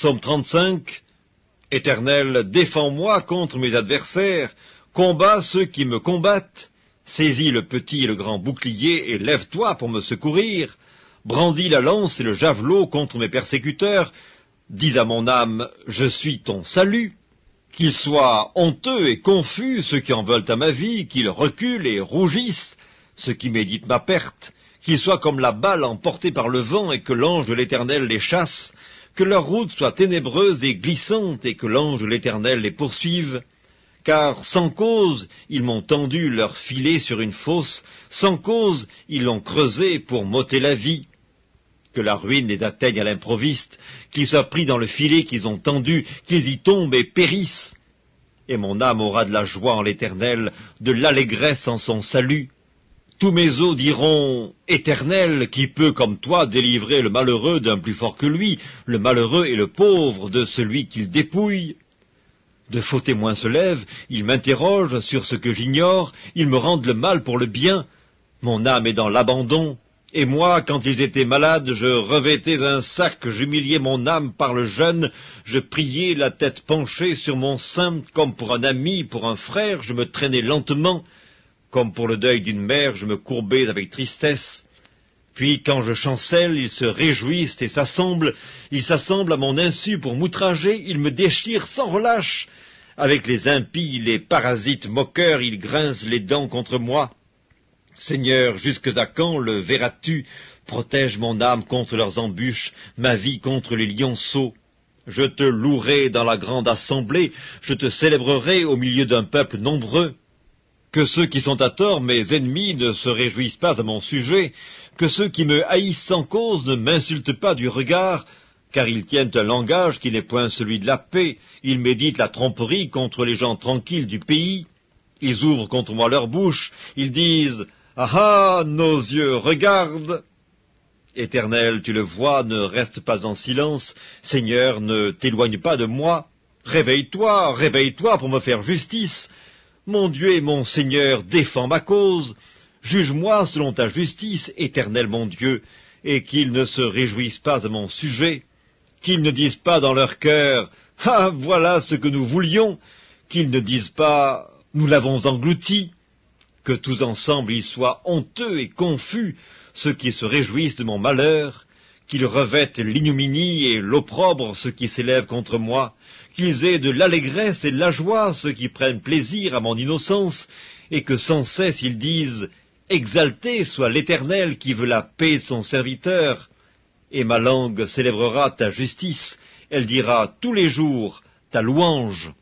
Psaume 35. Éternel, défends-moi contre mes adversaires, combat ceux qui me combattent. Saisis le petit et le grand bouclier et lève-toi pour me secourir. Brandis la lance et le javelot contre mes persécuteurs. Dis à mon âme, je suis ton salut. Qu'ils soient honteux et confus ceux qui en veulent à ma vie, qu'ils reculent et rougissent ceux qui méditent ma perte, qu'ils soient comme la balle emportée par le vent et que l'ange de l'Éternel les chasse, que leur route soit ténébreuse et glissante et que l'ange de l'Éternel les poursuive. Car sans cause, ils m'ont tendu leur filet sur une fosse, sans cause, ils l'ont creusé pour m'ôter la vie. Que la ruine les atteigne à l'improviste, qu'ils soient pris dans le filet qu'ils ont tendu, qu'ils y tombent et périssent. Et mon âme aura de la joie en l'Éternel, de l'allégresse en son salut. Tous mes os diront, Éternel, qui peut comme toi délivrer le malheureux d'un plus fort que lui, le malheureux et le pauvre de celui qu'il dépouille. De faux témoins se lèvent, ils m'interrogent sur ce que j'ignore, ils me rendent le mal pour le bien. Mon âme est dans l'abandon, et moi, quand ils étaient malades, je revêtais un sac, j'humiliais mon âme par le jeûne, je priais la tête penchée sur mon sein, comme pour un ami, pour un frère, je me traînais lentement, comme pour le deuil d'une mère, je me courbais avec tristesse. Puis, quand je chancelle, ils se réjouissent et s'assemblent à mon insu pour m'outrager, ils me déchirent sans relâche. Avec les impies, les parasites moqueurs, ils grincent les dents contre moi. Seigneur, jusque à quand le verras-tu? Protège mon âme contre leurs embûches, ma vie contre les lionceaux. Je te louerai dans la grande assemblée, je te célébrerai au milieu d'un peuple nombreux. Que ceux qui sont à tort, mes ennemis, ne se réjouissent pas à mon sujet, que ceux qui me haïssent sans cause ne m'insultent pas du regard, car ils tiennent un langage qui n'est point celui de la paix, ils méditent la tromperie contre les gens tranquilles du pays, ils ouvrent contre moi leur bouche, ils disent « Ah ah, nos yeux regardent !» Éternel, tu le vois, ne reste pas en silence, Seigneur, ne t'éloigne pas de moi, réveille-toi, réveille-toi pour me faire justice. Mon Dieu et mon Seigneur, défends ma cause. Juge-moi selon ta justice, Éternel mon Dieu, et qu'ils ne se réjouissent pas à mon sujet, qu'ils ne disent pas dans leur cœur « Ah, voilà ce que nous voulions », qu'ils ne disent pas « Nous l'avons englouti », que tous ensemble ils soient honteux et confus, ceux qui se réjouissent de mon malheur, qu'ils revêtent l'ignominie et l'opprobre ceux qui s'élèvent contre moi, qu'ils aient de l'allégresse et de la joie ceux qui prennent plaisir à mon innocence, et que sans cesse ils disent « Exalté soit l'Éternel qui veut la paix de son serviteur ». Et ma langue célébrera ta justice, elle dira tous les jours ta louange.